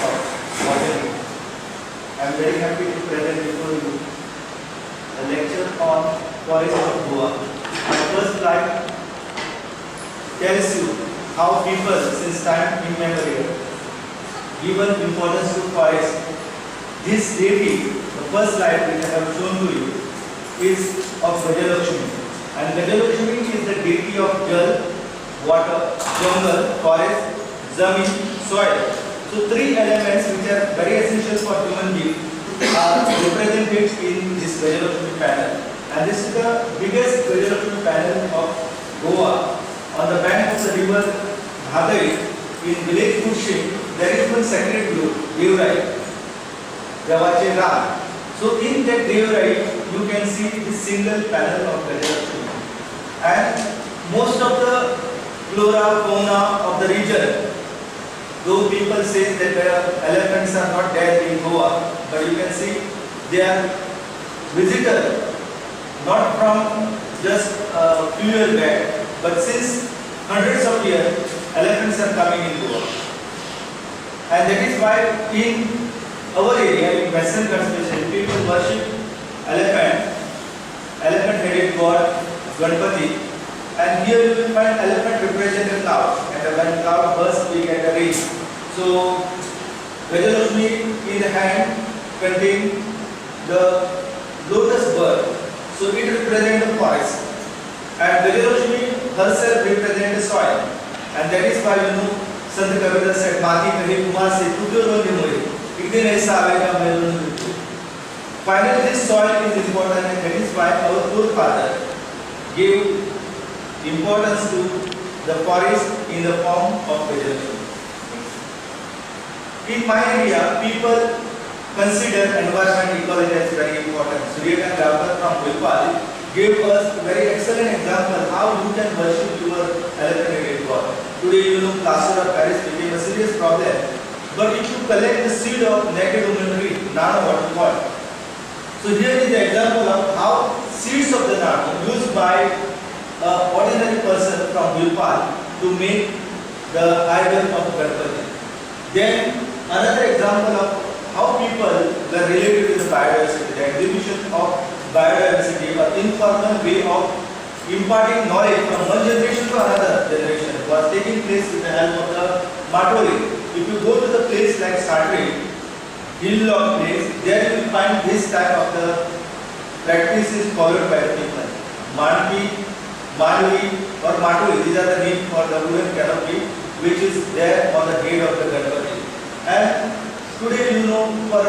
of botany. I am very happy to present before you a lecture on forest of Goa. My first slide tells you how people since time immemorial given importance to forest. This deity, the first slide which I have shown to you, is of Gajalakshmi. And Gajalakshmi is the deity of Jal, water, jungle, forest, Zamin, soil. So three elements which are very essential for human being are represented in this Gajalakshmi panel. And this is the biggest Gajalakshmi panel of Goa. On the bank of the river Bhadai, in village Kushing, there is one sacred grove, Devrai, Javache Ram. So in that Devrai, you can see this single panel of Gajalakshmi. And most of the flora, fauna of the region, though people say that the elephants are not there in Goa, but you can see they are visitors, not from just a few years back, but since hundreds of years, elephants are coming in Goa. And that is why in our area, in Western Ghats especially, people worship elephant-headed god Ganpati. And here you will find elephant represent a cloud, and when cloud bursts, we get a rain. So Gajalakshmi in the hand contain the lotus bird, so it represents the forest, and Gajalakshmi herself represents the soil, and that is why Sant Kabir said, "Mati kahi kumar se tujho ro nimoi, ek din aisa aayega mero nimoi." Finally, this soil is important, and that is why our forefather gave importance to the forest in the form of Gajalakshmi. In my area, people consider environment ecology as very important. Suryakant Ravkar from Bhopal gave us a very excellent example how you can worship your elephant-headed god. Today, plaster of Paris became a serious problem. But if you collect the seed of naked human tree, nano waterfall. So here is the example of how seeds of the nano used by an ordinary person from Bhopal to make the idol of Ganpati. Then another example of how people were related to the biodiversity, the exhibition of biodiversity, an informal way of imparting knowledge from one generation to another generation was taking place with the help of the Matoli. If you go to the place like Satri, Hilllock place, there you will find this type of the practices followed by the people. Manpi, Malvi or Matoli, these are the names for the wooden canopy which is there on the head of the Ganpati. And today, for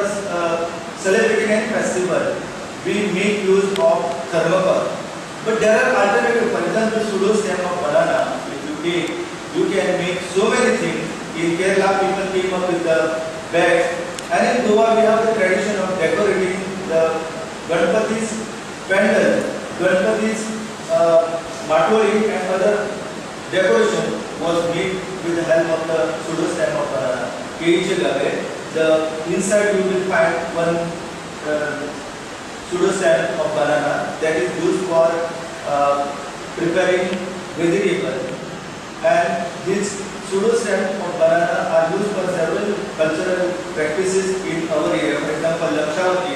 celebrating any festival, we make use of thermocol. But there are alternatives. For example, pseudo-stem of banana. If you take, you can make so many things. In Kerala, people came up with the bags. And in Goa, we have the tradition of decorating the Ganpati's pendant, Ganpati's matoli and other decoration was made with the help of the pseudo-stem of banana. The inside you will find one pseudo-stem of banana that is used for preparing vegetable, and this pseudo-stem of banana are used for several cultural practices in our area. For example, Lakshavati,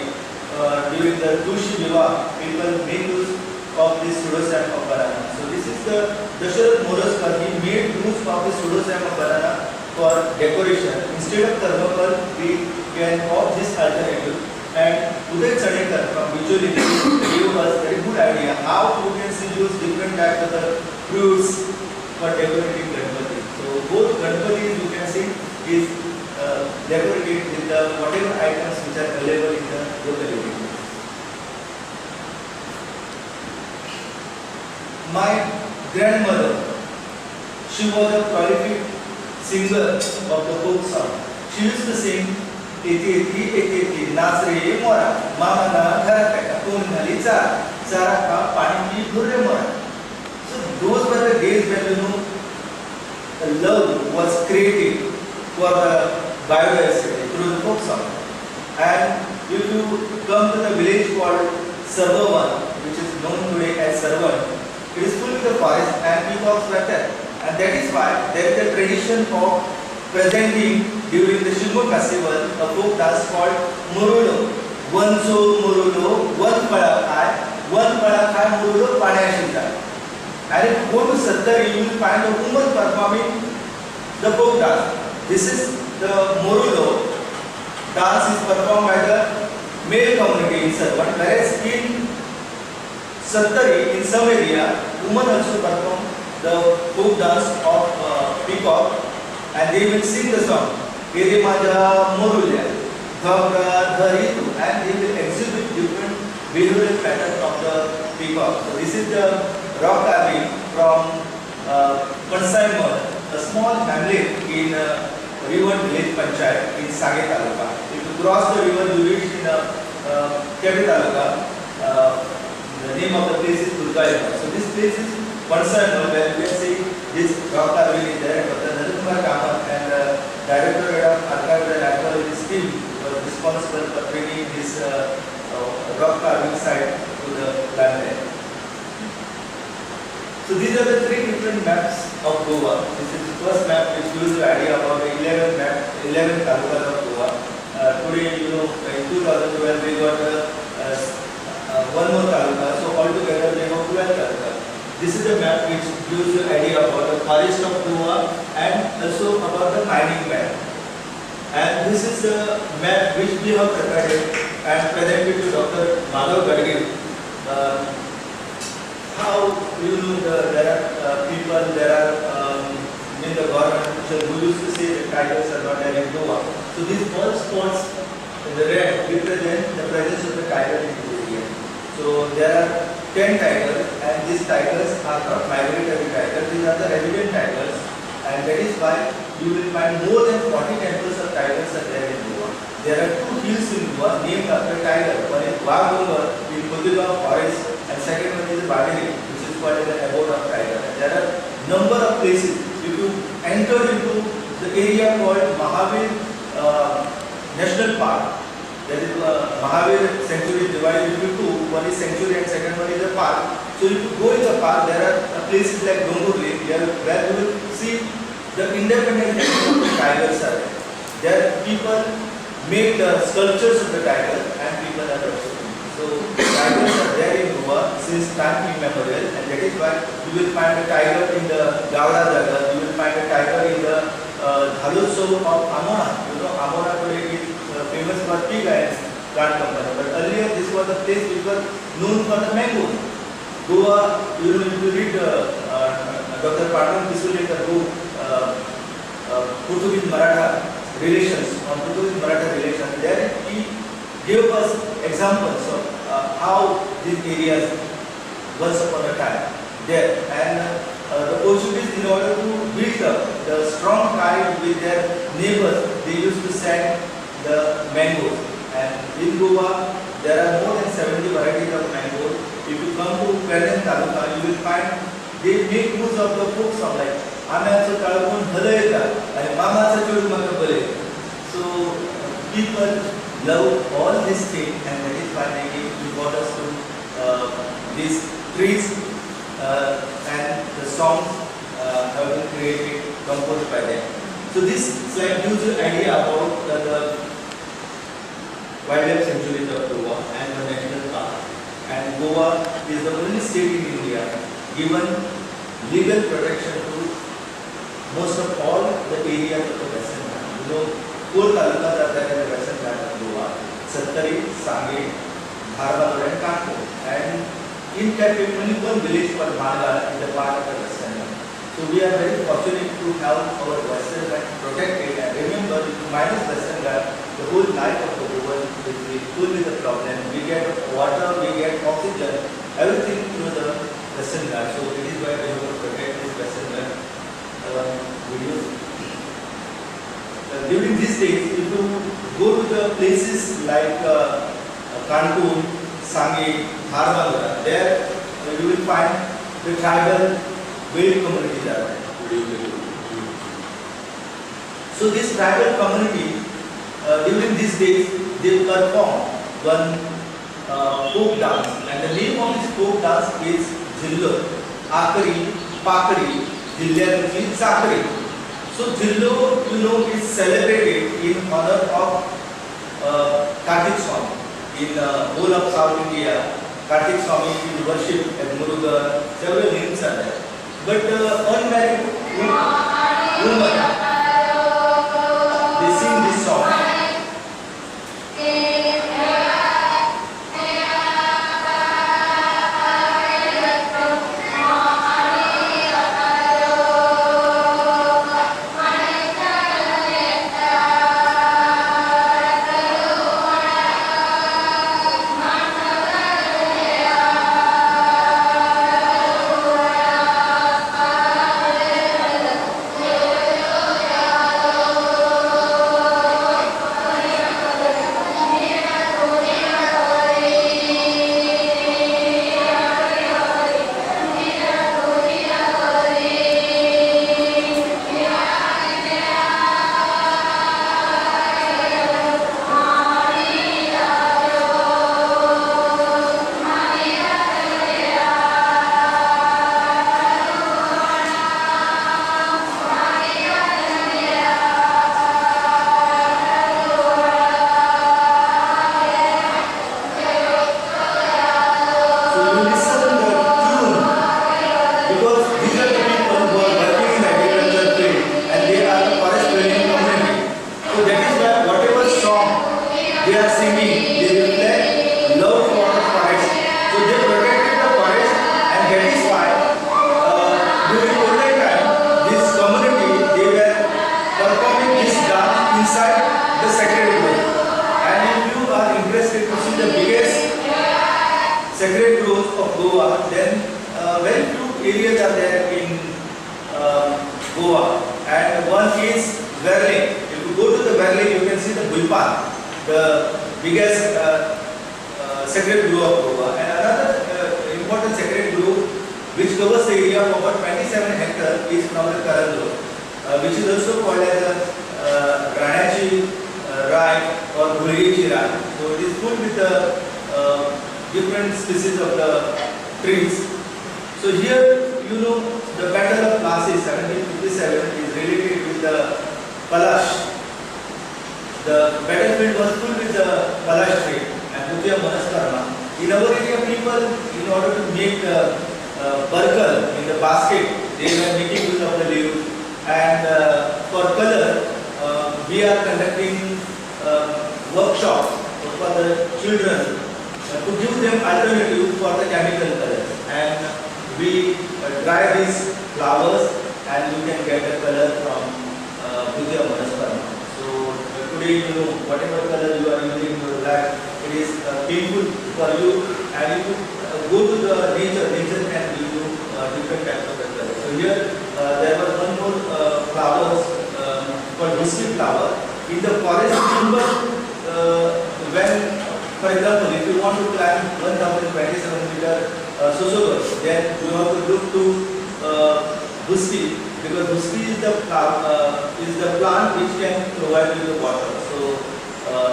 during the Tushi Viva, people make use of this pseudo-stem of banana. So this is the Dasharath Moraskar, he made use of this pseudo-stem of banana for decoration. Instead of thermocol, we can opt this alternative. And Uday Chadekar from Bijoli gave us a very good idea how you can use different types of the fruits for decorating Ganpati. So both Ganpatis you can see is decorated with the whatever items which are available in the local area. My grandmother, she was a prolific singer of the folk song. She used to sing Iti iti nasre mora mama na ghara ka kon dhali cha sara ka pani ki bhurre mora. So those were the days when the love was created for the biodiversity through the folk song. And if you come to the village called Sarvavan, which is known today as Sarvan, it is full with the forest and peacocks were there. And that is why there is a tradition of presenting during the Shilpa festival, a folk dance called Murulo. One so Murulo, one Palakai Murulo, Panayashita. And if you go to Sattari, you will find a woman performing the folk dance. This is the Murulo. Dance is performed by the male community in Sarvan, whereas in Sattari, in some area, women also perform the folk dance of peacock, and they will sing the song Ere Maja Morulya, Dhagra Dharitu, and they will exhibit different behavioral patterns of the peacock. So this is the rock carving from Pansaimar, a small hamlet in River Village Panchayat in Sage Taluka. If you cross the river, you reach in Kebi Taluka. The name of the place is Durgaima. So this place is Pansaimar, where we can see this rock carving is there. But the Narakumar Kamath and Director of Archival and Archaeology team was responsible for bringing this rock carving site to the land. So these are the three different maps of Goa. This is the first map which gives you idea about the 11 talukas of Goa. Today, you know, in 2012 we got one more taluka. So altogether we have 12 talukas. This is the map which gives you idea about the forest of Goa and also about the mining map. And this is the map which we have prepared and presented to Dr. Madhav Gadgil. How there are people, there are in the government who used to say the tigers are not there in Goa. So these all spots in the red represent the presence of the tiger in the area. So there are 10 tigers, and these tigers are not migratory tigers, these are the resident tigers, and that is why you will find more than 40 temples of tigers are there in Goa. There are two hills in Goa named after tiger. One is Wagumar in Kudilgaon forest, and second one is Badiri, which is called the abode of tiger. There are number of places. If you enter into the area called Mahavir National Park, there is Mahavir Sanctuary divided into two. One is sanctuary and second one is a park. So if you go in the park, there are places like Dongur Lake, where you will see the independent tigers are there. There people make the sculptures of the tiger, and people are worshipping. So tigers are there in Goa since time immemorial, and that is why you will find a tiger in the Gavda Jaga, you will find a tiger in the Dhalotsav of Amona. You know, Amona today is famous for pig iron plant company, but earlier this was a place which was known for the mangoes. Goa, you know, if you read Dr. Patran Visulinga book, Portuguese Maratha relations, on Portuguese Maratha relations, there he gave us examples of how these areas once upon a time there, and the Portuguese, in order to build up the strong tie with their neighbors, they used to send the mangoes. And in Goa, there are more than 70 varieties of mangoes. If you come to Pernem Taluka, you will find they make use of the folk song like Amyacho Talakun Halayeta and Mamacha Churumaka. So people love all these things, and that is why they give importance to these trees, and the songs have been created, composed by them. So this slide gives you an idea about the wildlife sanctuaries of Goa and the national park. And Goa is the only state in India given legal protection to most of all the areas of the Western Ghats. You know, 4 talukas are there in the Western Ghats of Goa: Sattari, Sange, Dharwad, and Kanpur. And in fact, only one village called Manga is a part of the Western Ghats. So we are very fortunate to have our Western Ghats protected. And remember, if you minus Western Ghats, the whole life of the world will be full with the problem. We get water, we get oxygen, everything through the Western Ghats. So it is why we have to protect this Western Ghats videos. During these days, if you go to the places like Kanpur, Sange, Dharwad, there you will find the tribal Vedic communities are there. So this tribal community, during these days, they perform one folk dance, and the name of this folk dance is Jillo, Akari, Pakari, Jilya, which is Sakari. So Jillo, you know, is celebrated in honor in whole of South India. Kartik Swami is worshipped at Murugan. Several hymns are there. But unmarried women, they sing this song. Sacred groves of Goa, then very few areas are there in Goa, and one is Verling. If you go to the Verling, you can see the Bulpan, the biggest sacred grove of Goa. And another important sacred grove which covers the area of about 27 hectares is from the Karan Grove, which is also called as Ranachi Rai or Gulgichi Rai. So it is full with the different species of the trees. So here, you know, the Battle of Plassey 1757 is related with the Palash. The battlefield was full with the Palash tree and Bhutya Manaskarma. In our area, people, in order to make the burkal in the basket, they were making use of the leaves. And for color, we are conducting workshops for the children to give them alternative for the chemical colors, and we dry these flowers and you can get a color from Bhutya Manaskarma. So today, you know, whatever color you are using in your life, it is painful for you, and if you go to the nature can give you different types of colors. So here there was one more flowers called whiskey flower. In the forest timber, when for example, if you want to climb 1027 meter Sosogor, then you have to look to Huski, because Huski is the plant which can provide you the water. So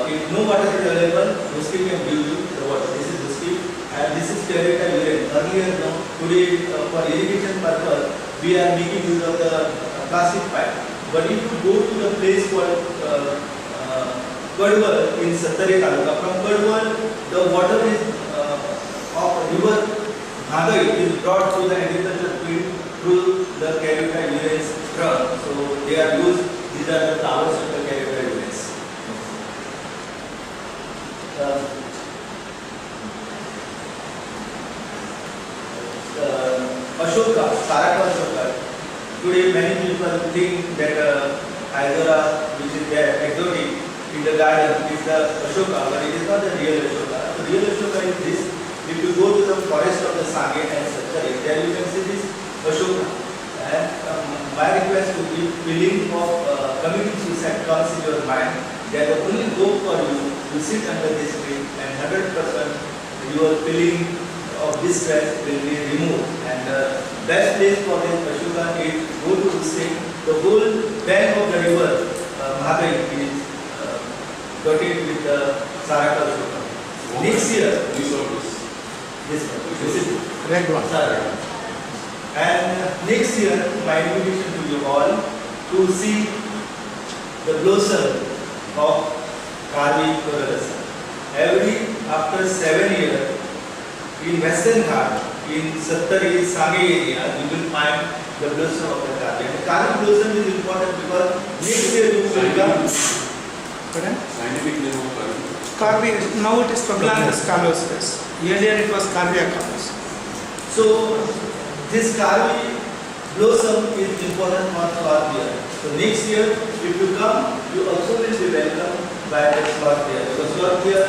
if no water is available, Huski can give you the water. This is Huski, and this is Terracotta urine. Earlier, no, today for irrigation purpose, we are making use of the plastic pipe. But if you go to the place called Kadwal in Satari Taluka, from Kadwal, the water is of river Bhagai is brought to the agricultural field through the Terracotta urines drum. So they are used, these are the flowers of the Terracotta urines. Ashoka, Saraka Ashoka. Today many people think that Hydra, which is there, exotic, in the garden is the Ashoka, but it is not the real Ashoka. The real Ashoka is this. If you go to the forest of the Sage and Satari, there you can see this Ashoka. And my request to give feeling of committing suicide comes in your mind, that the only hope for you to sit under this tree, and 100% your feeling of distress will be removed. And the best place for this Ashoka is go to Hussain. The whole bank of the river Bhagai is dotted with the Saraka Ashoka. Next year, this is red one. Saraka. And next year, my invitation to you all to see the blossom of Kali Koralasa. Every after in Western Ghat, in Sattari, Sage area, you will find the blossom of the Kali. And Kali blossom is important because next year you will come. Scientific name of Kali. Carvi, now it is Paglanus calosus. Earlier it was Carvia calus. So this Kali blossom is important for Swarthia. So next year, if you come, you also will be welcomed by the Swarthia. Because Swarthia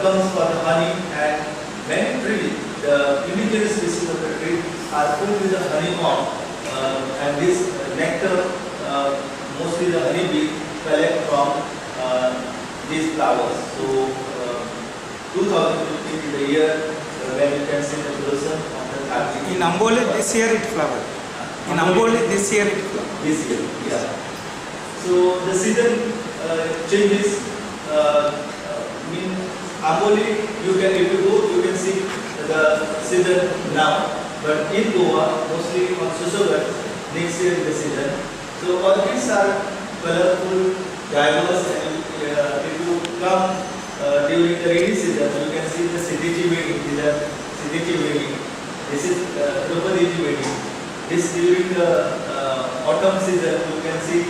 comes for the honey, and many trees, the indigenous species of the tree are filled with the honeycomb, and this nectar, mostly the honeybee collect from these flowers. So 2015 is the year when you can see the blossom of the Kali. In Amboli this year it flowered. In Amboli this year it flowered. This year, yeah. So the season changes. In Amboli, you can, if you go, you can see the season now. But in Goa, mostly on Susogat, next year is the season. So orchids are colorful, diverse, and if you come during the rainy season, you can see the Siddhiji wedding. These are Siddhiji wedding. This is Draupadi wedding. This during the autumn season, you can see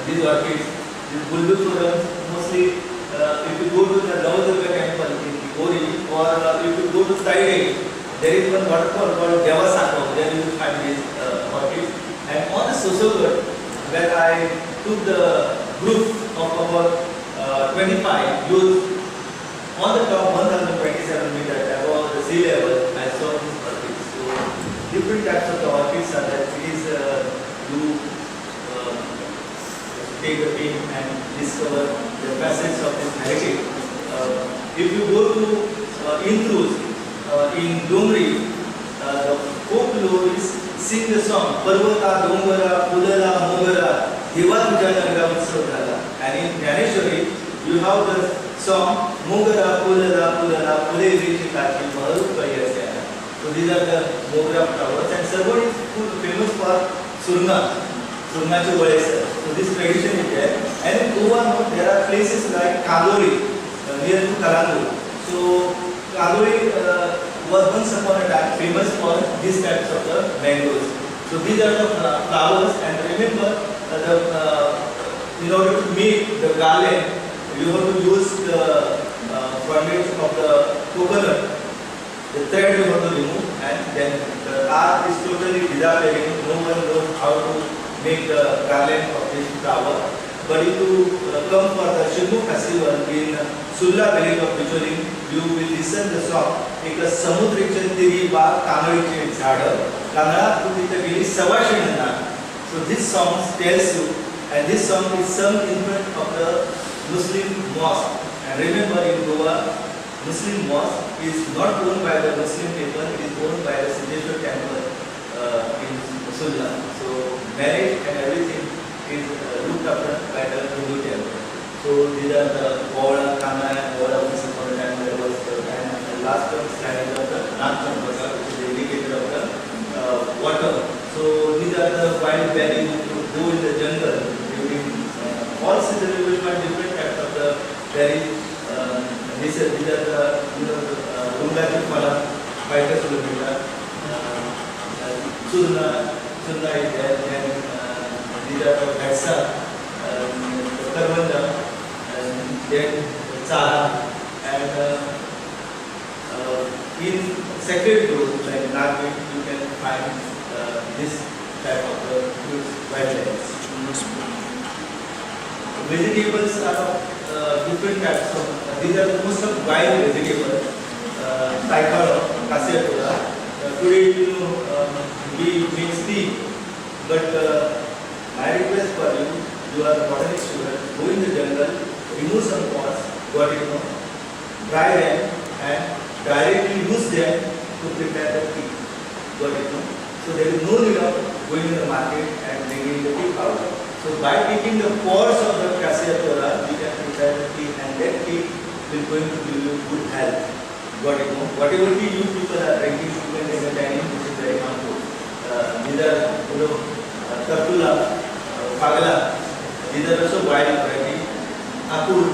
these orchids. This Bulbul mostly if you go to the Navadurga temple in Gori, or if you go to Taide, there is one waterfall called Devasako. There you will find these orchids. And on the Susogat, where I took the group of about 25 youth, on the top 1027 meters above the sea level, I saw these orchids. So different types of the orchids are that. It is you take the pin and discover the facets of this heritage. If you go to Indrus, in Domri, the folklore is sing the song Parvata, Dongara, Pudala, Mogara, Devatuja Nagra Utsava. And in Dhaneshwari, you have the song Mogara, Pudala, Pudala, Pule Rishi Kaki, Maru Payasya. So these are the Mogara flowers. And Sarvadi is famous for Surna. Surnachi Valesa. So this tradition is there. And in Goa, there are places like Kadori, near to Kalangu. So Kadori was once upon a time famous for these types of the mangoes. So these are the flowers, and remember, in order to make the garland, you have to use the frondage of the coconut. The thread you have to remove, and then the art is totally disappearing. No one knows how to make the garland of this flower. But if you come for the Shimbu festival in Sulla village of Bicholim, you will listen the song. एक समुद्रीचे तिरी बा कांगळीचे झाड कांगळात तू तिथे गेली सवाशे Nanda. So this song tells you, and this song is sung in front of the Muslim mosque. And remember, in Goa, Muslim mosque is not owned by the Muslim people; it is owned by the Siddheshwar temple in Sulla. So marriage and everything is looked after by the Hindu temple. So these are the Bola, Kana, and Bola once upon a time there was and the last one standing of the Nagchampaka, which is the indicator of the water. So these are the wild berries to go in the jungle during all seasons. You will find different types of the berries. These are the Rungachi Phala, 5 kilometers. Churna is there, and these are the Hetsa, Karvanda, and then Chara, and in sacred groves like Nagvik, you can find this type of wildlife. Vegetables are different types of, these are the most of wild vegetables, Saikara, Cassia. Today, we mix tea, but my request for you, you are a botanic student, go in the jungle, remove some pods, got it, dry them, and directly use them to prepare the tea, got it. So there is no need of going in the market and bringing the tea powder. So by taking the pods of the Cassia Tora, we can prepare the tea, and that tea will going to give you good health. Got it? Whatever tea you people are drinking, you can take a tannin, which is very harmful. These are, Tartula, Pagala, these are also wild variety. Akur,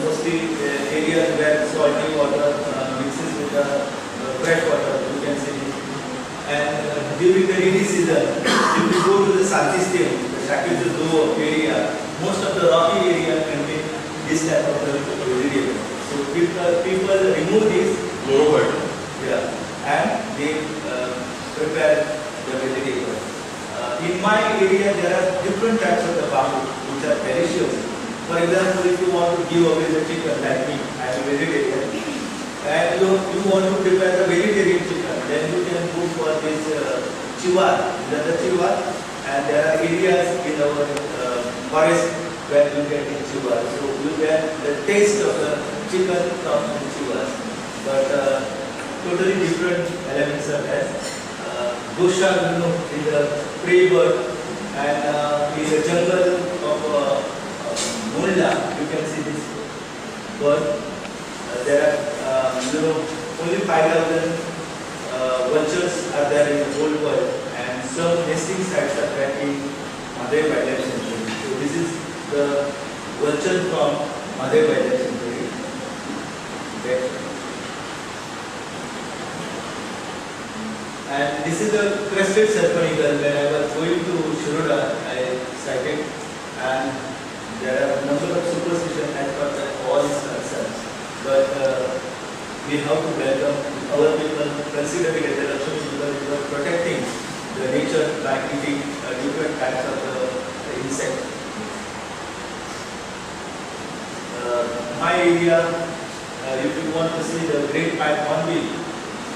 mostly areas where salty water mixes with the during the rainy season, if you go to the Santistim, the Shakuju Zoo area, most of the rocky area contain this type of the vegetable. So people remove this, yeah, and they prepare the vegetable. In my area, there are different types of the bamboo which are perishable. For example, if you want to give away the chicken, like me, I am a vegetarian, and you want to prepare the vegetarian chicken, then you can go for this chivar, and there are areas in our forest where you get in chivar. So you get the taste of the chicken from the chivar. But totally different elements are there. Dosha, is a prey bird, and in the jungle of Mulda, you can see this bird. There are only 5,000 vultures are there in the whole world, and some nesting sites are there in Madhai Wildlife Sanctuary. So this is the vulture from Madhai Wildlife Sanctuary. Okay. And this is the crested serpent eagle. When I was going to Shiroda, I sighted, and there are a number of superstitions as far as all is concerned. But we have to welcome our people, consider it as a luxury because we are protecting the nature by eating different types of the insect. My area, if you want to see the great pine hornbill,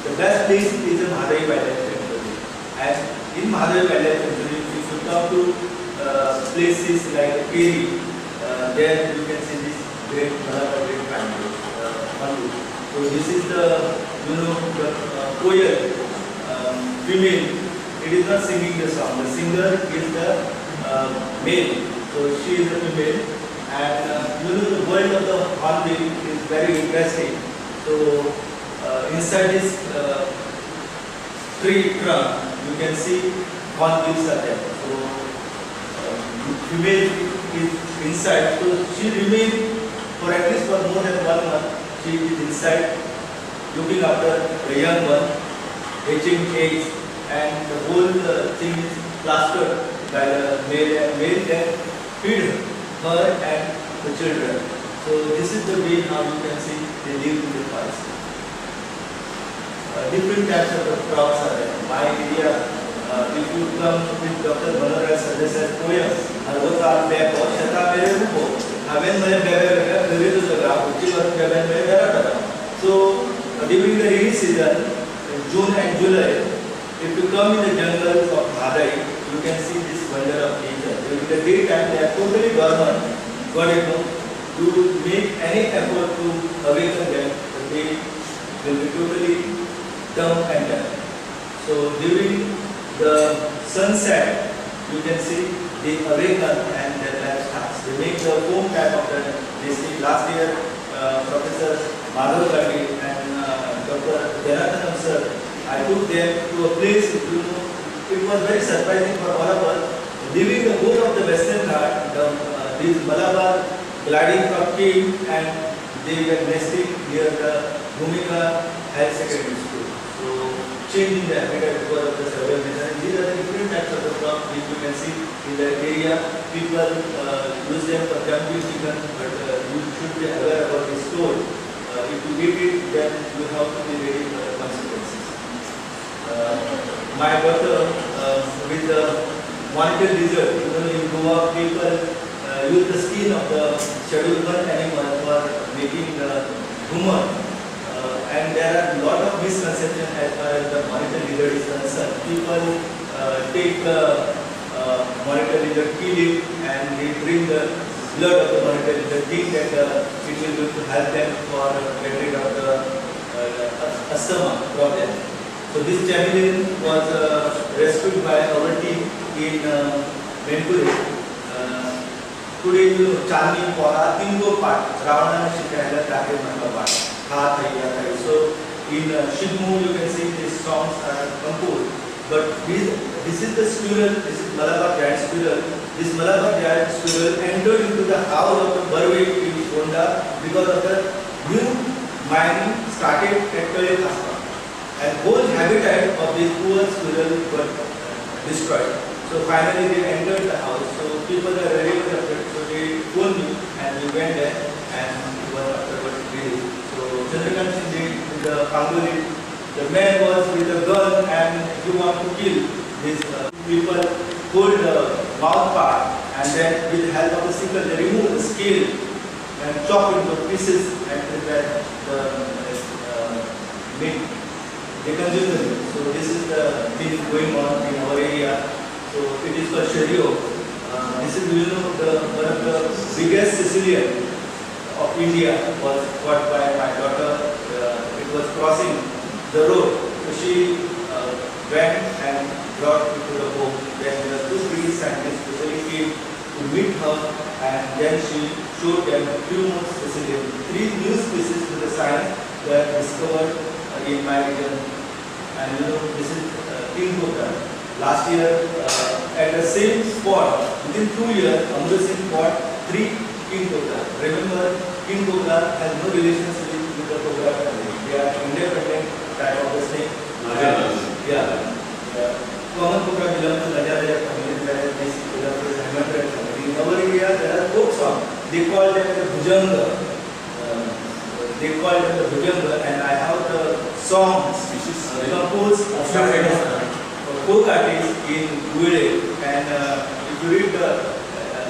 the best place is in Madhai Wildlife Sanctuary. And in Madhai Wildlife Sanctuary, if you come to places like Peri, there you can see this great great pine hornbill. So this is the the koel, female. It is not singing the song. The singer is the male. So she is the female. And the world of the hornbill is very interesting. So inside this tree trunk, you can see hornbills are there. So female is inside. So she remains for at least for more than 1 month. She is inside, looking after the young one, hatching eggs, and the whole thing is plastered by the male, and male then feed her and the children. So this is the way how you can see they live in the forest. Different types of the crops are there. My area, if you come with Dr. Manohar suggested poem, Harvata Beko, Shata Mere Rupo, Haven Mere Bebe, Vividu Sagra, Uchivar Bebe Mere Verata. So during the rainy season, in June and July, if you come in the jungles of Madhai, you can see this wonder of nature. During the daytime, they are totally dormant. But to make any effort to awaken them, they will be totally dumb and deaf. So during the sunset, you can see they awaken and their life starts. They make the foam type of the. They see last year, Professor Madhav Gandhi and Dr. Janathanam sir, I took them to a place. It was very surprising for all of us. Leaving the whole of the Western Ghat, these Malabar gliding from came and they were nesting near the Bhumika Higher Secondary School. So changing the habitat because of the survival method. And these are the different types of the crops which you can see in the area. People use them for jumping chicken, but you should be aware about this store. If you eat it, then you have to be ready for the consequences. My daughter with the monitor lizard, in Goa, people use the skin of the scheduled one animal for making the humor. And there are a lot of misconceptions as far as the monitor lizard is concerned. People take the monitor lizard, kill it, and they drink the blood of the monitor lizard, think that it will help them for getting rid of the asthma problem. So this chameleon was rescued by our team in Manipur. Today, Chandni, Pora, Tingo part, Ravana, Shikara, Take, Maka part, so in Shigmu, you can see these songs are composed. But this is the squirrel, this is Malabar giant squirrel. This Malabar giant squirrel entered into the house of the Barway in Gonda because of the new mining started at Kalekasta. and whole habitat of these poor squirrels were destroyed. So finally they entered the house. So people are very much afraid. So they phoned me and we went there and it was afterwards released. So Chandrakant Shinde with the Pangoli, the man was with a gun and he wanted to kill these people, hold the mouth part and then with the help of the sickle they remove the scale and chop into pieces and prepare the meat. They consume the meat. So this is the thing going on in our area. So it is called Shario. This is one of the biggest Sicilian of India was caught by my daughter. It was crossing the road. So she went and brought it to the home. Then the two British scientists specially came to meet her and then she showed them few more Sicilian, 3 new species to the science that discovered in my region. And this is king cobra. Last year, at the same spot, within 2 years, Amrut Singh caught 3 king cobra. Remember, king cobra has no relationship with the cobra family. They are independent type of the snake. Yeah. Common cobra belongs to Rajaraja family, whereas this belongs to the Hemantrat family. In our area, there are folk songs. They call them the Bhujanga. And I have the songs composed of folk artists in Guwade, and if you read the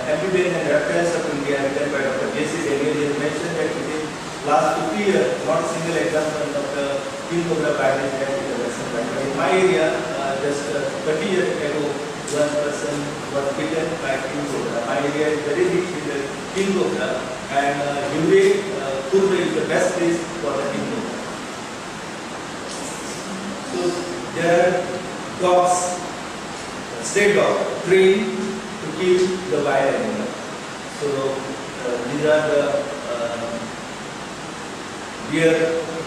Amphibian and Reptiles of India written by Dr. J.C. Daniel, he has mentioned that within last 50 years, not a single example of the king cobra bite is there in the Western Ghats. But in my area, just 30 years ago, one person was bitten by king cobra. My area is very rich in the king cobra, and Kurve is the best place for the king cobra. So there are dogs, stray dog, trained to kill the wild animal. So these are the deer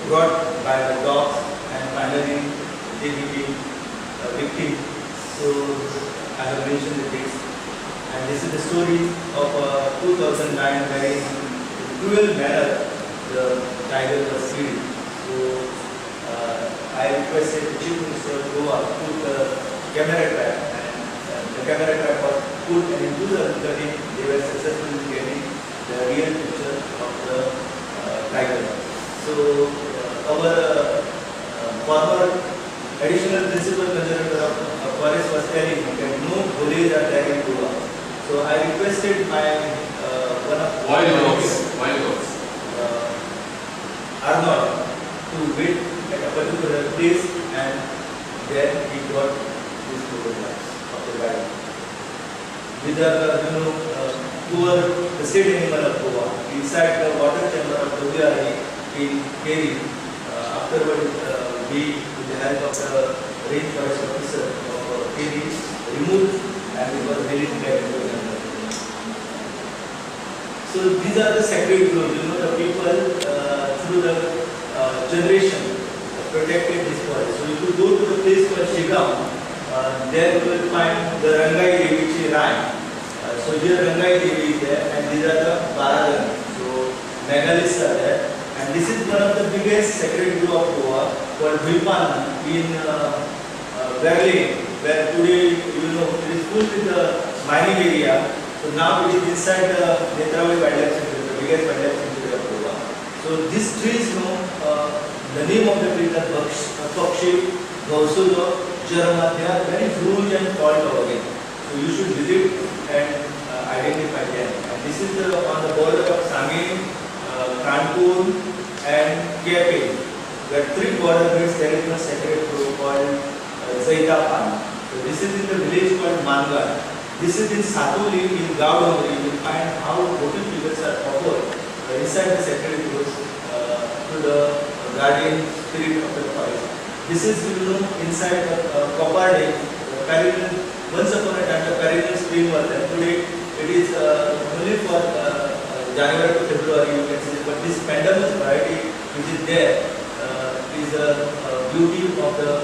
brought by the dogs and finally they became a victim. So I have mentioned the case. And this is the story of 2009 where in cruel manner the tiger was killed. So I requested the Chief Minister of Goa to put the camera trap, and the camera trap was put, and in 2013 they were successful in getting the real picture of the tiger. So our former additional principal conservator of forest was telling me that no bullies are there in Goa. So I requested my one of wild dogs, Arnold to wait at a particular place, and then he got these photographs of the wild. With the poor the state animal of Goa inside the water chamber of the Udiari in Keri. Afterward, we with the help of the range forest officer of Keri removed and it was released back into the jungle. So these are the sacred groves. The people through the generation protected this forest. So if you go to the place called Shigam, there you will find the Rangai Devi shrine. So here Rangai Devi is there, and these are the Baradan. So megaliths are there, and this is one of the biggest sacred grove of Goa called Vilpan in Berlin, where today it is full with the mining area. So now it is inside the Netravali Wildlife Center, the biggest wildlife sanctuary of Goa. So these trees, the name of the tree is Pakshi, Gausudo, Jarma. They are very huge and tall again. So you should visit and identify them. And this is on the border of Sangin, Kanpur and KP. There are 3 border grids. There is a sacred grove called Zaitapan. So this is in the village called Mangar. This is in Satoli in Gaudamri. You will find how votive figures are offered inside the sacred groves to the guardian spirit of the forest. This is inside the Kopparde, once upon a time the perennial spring was there. Today it is only for January to February you can see, but this pandanus variety which is there is a beauty of the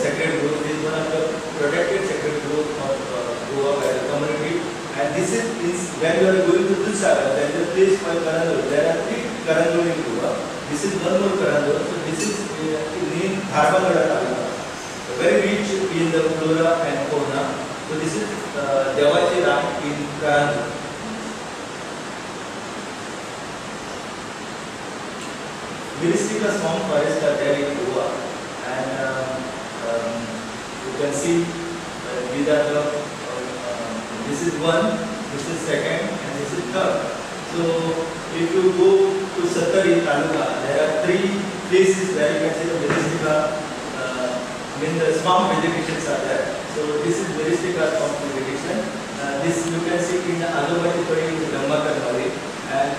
sacred grove. It is one of the protected sacred grove of Goa by the community. And this is when you are going to Dulsagar, there is a place called Karandul. There are 3 Karandul in Goa. This is one more Karandor. So this is in Dharwagada Taluka. Very rich in the flora and fauna. So this is Devachi Ram in Karandor. Myristica swamp forests are there in Goa, and you can see these are the this is one, this is second, and this is third. So if you go to Satari Taluka, there are 3 places where you can see the Myristica, the swamp vegetations are there. So this is Myristica swamp vegetation. This you can see in the Aluvati Padi in Gammakar Valley, and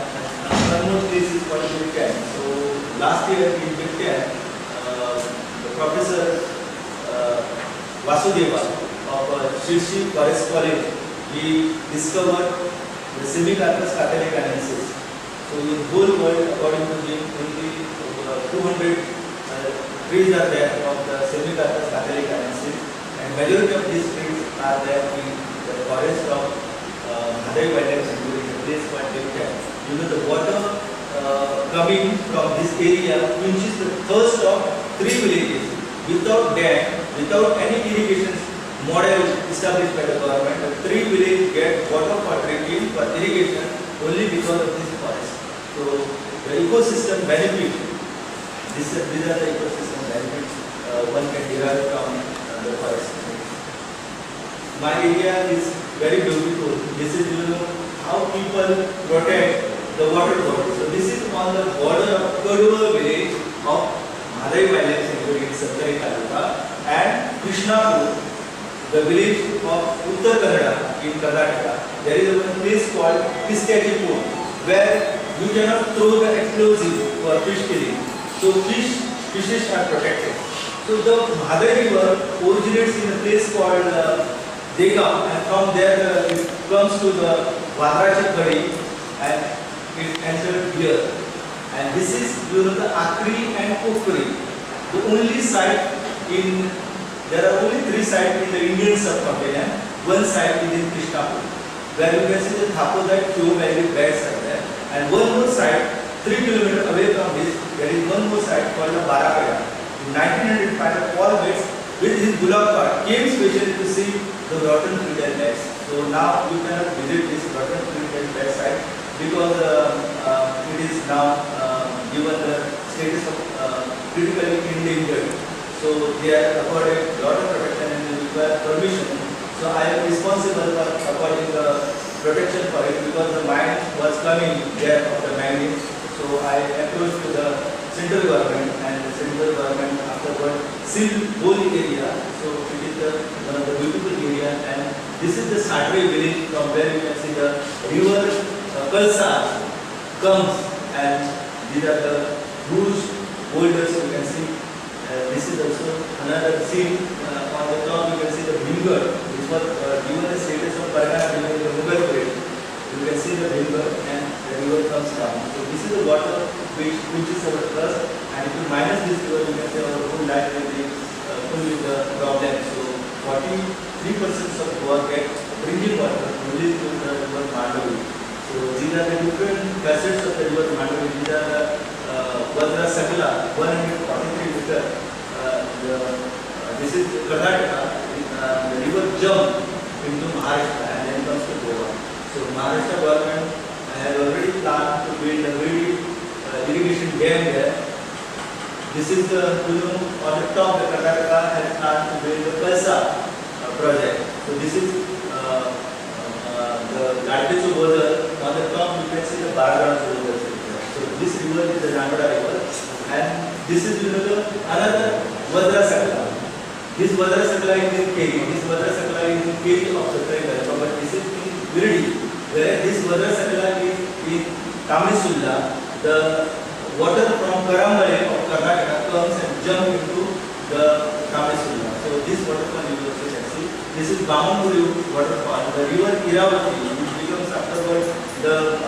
one more place is called Bitcan. So last year in Bitcan, the professor Vasudeva of Shirshi Forest College, he discovered the Semicarpus catholicanaensis. So in the whole world, according to him, only 200 trees are there of the Semicarpus catholicanaensis, and majority of these trees are there in the forest of Madai Wildlife Sanctuary, the place called Bitcan. You know, the water coming from this area quenches the thirst of 3 villages. Without dam, without any irrigation model established by the government, the 3 villages get water for drinking, for irrigation only because of this forest. So the ecosystem benefit, these are the ecosystem benefits one can derive from the forest. My area is very beautiful. This is, you know, how people protect the water body. So this is on the border of Kadua village of Madai Wildlife Sanctuary in Satari Taluka, and Krishnapur, the village of Uttar Kannada in Karnataka. There is a place called Kisketi Port, where you cannot throw the explosive for fish killing. So fishes are protected. So the Madai river originates in a place called Dega, and from there it comes to the Vadrachi Khadi, and it enters here. And this is, you know, the Akri and Kokri. The only site in, there are only 3 sites in the Indian subcontinent. One site is in Krishnapur, where you can see the Thakodite Flow Valley beds are there. And one more site, 3 kilometers away from this, there is one more site called the Barakaya. In 1905, Paul Bates with his bullock cart came specially to see the rotten Friedel beds. So now you cannot visit this rotten Friedel bed site because it is now given the status of critically endangered. So they are accorded a lot of protection and they require permission. So I am responsible for according the protection for it because the mine was coming there of the manganese. So I approached to the central government, and the central government afterward sealed whole area. So it is one of the beautiful area, and this is the Sadri village from where you can see the river Kalsa comes, and these are the huge boulders you can see. This is also another scene. On the top you can see the Bhingar, which was given the status of Pargana during the Mughal period. You can see the Bhingar and the river comes down. So this is the water which is our trust, and if you minus this river, you can say our whole life will be full with the problem. So 43% of Goa get drinking water only through the river Mandavi. So these are the different facets of the river Mandavi. These are the Vadra Sakala, 143 meters. This is Karnataka. The river jump into Maharashtra and then comes to Goa. So Maharashtra government has already planned to build a very irrigation dam there. This is the, you know, on the top the Karnataka has planned to build the Kalsa project. So this is the Gadbechu border. On the top you can see the Baragana border. So this river is the Narmada river, and this is, you know, another Vadra Sakala. This Vadra Sakala is in KG. This Vadra Sakala is in KG of Satari Taluka, but this is in Virdi, where this Vadra Sakala is in Tamisulla. The water from Karambale of Karnataka comes and jumps into the Tamisulla. So this waterfall you also can see. This is Bamanguri waterfall. The river Iravati, which becomes afterwards the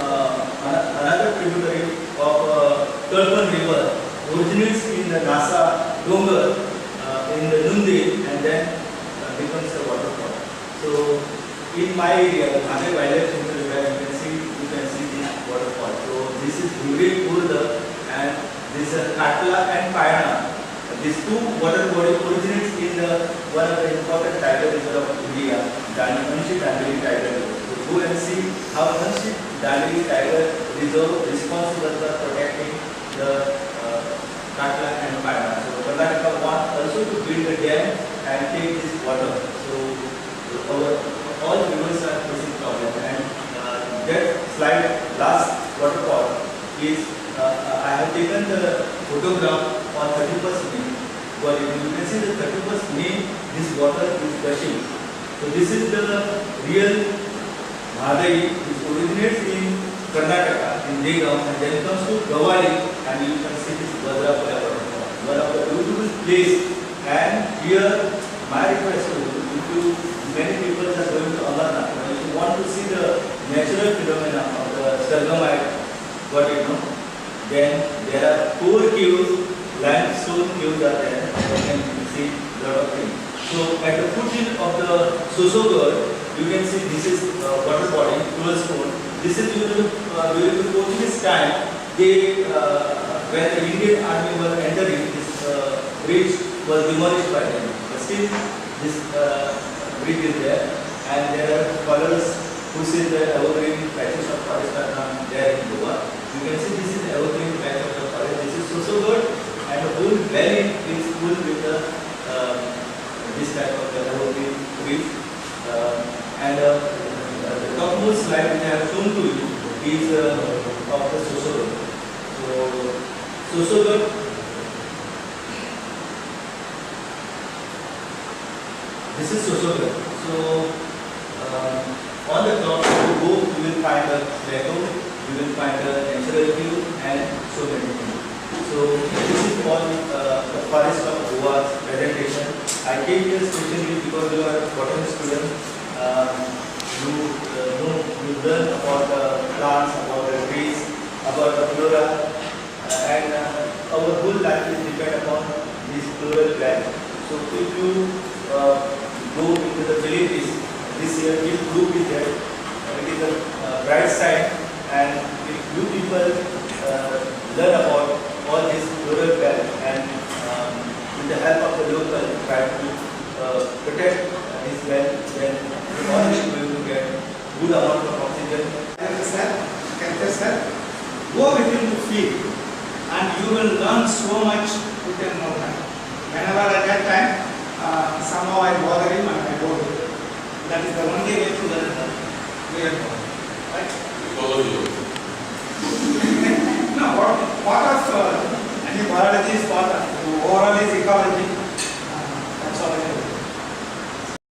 another tributary of Tulpan river, originates in the Nasa Dongar in the Nundi, and then becomes a waterfall. So in my area, the Madai Wildlife Sanctuary, where you can see this waterfall. So this is Himri Urda, and this Katla and Payana. These two water bodies originates in one of the important tiger reserve of India, Anshit Dandeli Tiger Reserve. So go and see how Anshit Dandeli Tiger Reserve is responsible for protecting the Katla and Payana. So Karnataka wants also to build a dam and take this water. So all rivers are facing problem, and that slide last waterfall is I have taken the photograph on 31st May. But you can see the 31st May this water is gushing. So this is the real Bhadai which originates in Karnataka in Degaon and then comes to Gawali, and you can see this Bhadrapura waterfall. One of the beautiful place, and here my request to you, if you many people are going to Amarnath, if you want to see the natural phenomena of the Sargamite, then there are 4 caves, limestone caves are there, and you can see a lot of things. So at the footing of the Sosogar, you can see this is water body, Tulspur. This is during the Portuguese time, they when the Indian army was entering, this bridge was demolished by them. But still, this bridge is there, and there are scholars who say the evergreen patches of forest are not there in Goa. You can see this is the evergreen patch of the forest. This is Sosogar, and the whole valley is full with the this type of the evergreen trees. And the topmost slide which I have shown to you is of the Sosogar. So Sosogar, this is Sosogar. So on the top you go, you will find a plateau, you will find a natural view, and so many things. So this is all the forest of Goa's presentation. I came here specially because you are a botany student. You learn about the plants, about the trees, about the flora, and our whole life is dependent upon this floral plant. So if you go into the villages, this year if group is there, it is a bright side, and if you people learn about all this floral plant, and with the help of the local try to protect this land, then all is going to get good amount of oxygen. Sir, go within the field and you will learn so much within no time. Whenever at that time, somehow I bother him and I go to him. That is the only way to learn the real world. Right? Follow you. No, part of biology is part of overall is ecology.